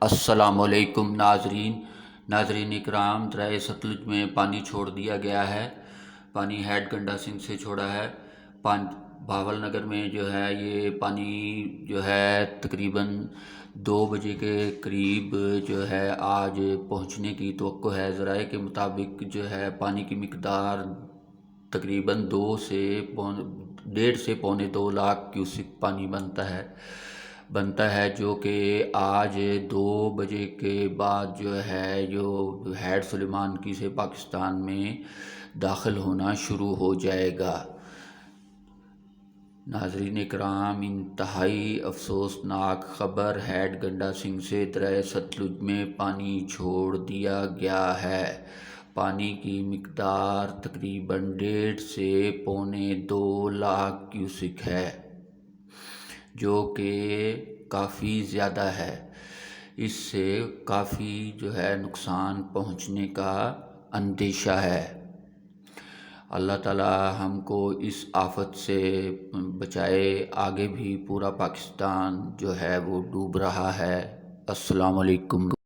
السلام علیکم ناظرین اکرام، دریا ستلج میں پانی چھوڑ دیا گیا ہے۔ پانی ہیڈ گنڈا سنگھ سے چھوڑا ہے۔ بھاول نگر میں جو ہے یہ پانی جو ہے تقریباً 2 بجے کے قریب جو ہے آج پہنچنے کی توقع ہے۔ ذرائع کے مطابق جو ہے پانی کی مقدار تقریباً 1.5 سے پونے 2 لاکھ کیوسک پانی بنتا ہے جو کہ آج 2 بجے کے بعد جو ہے جو ہیڈ سلیمان کی سے پاکستان میں داخل ہونا شروع ہو جائے گا۔ ناظرین اکرام، انتہائی افسوسناک خبر، ہیڈ گنڈا سنگھ سے دریا ستلج میں پانی چھوڑ دیا گیا ہے۔ پانی کی مقدار تقریباً 1.5 سے پونے 2 لاکھ کیوسک ہے جو کہ کافی زیادہ ہے۔ اس سے کافی جو ہے نقصان پہنچنے کا اندیشہ ہے۔ اللہ تعالی ہم کو اس آفت سے بچائے۔ آگے بھی پورا پاکستان جو ہے وہ ڈوب رہا ہے۔ السلام علیکم۔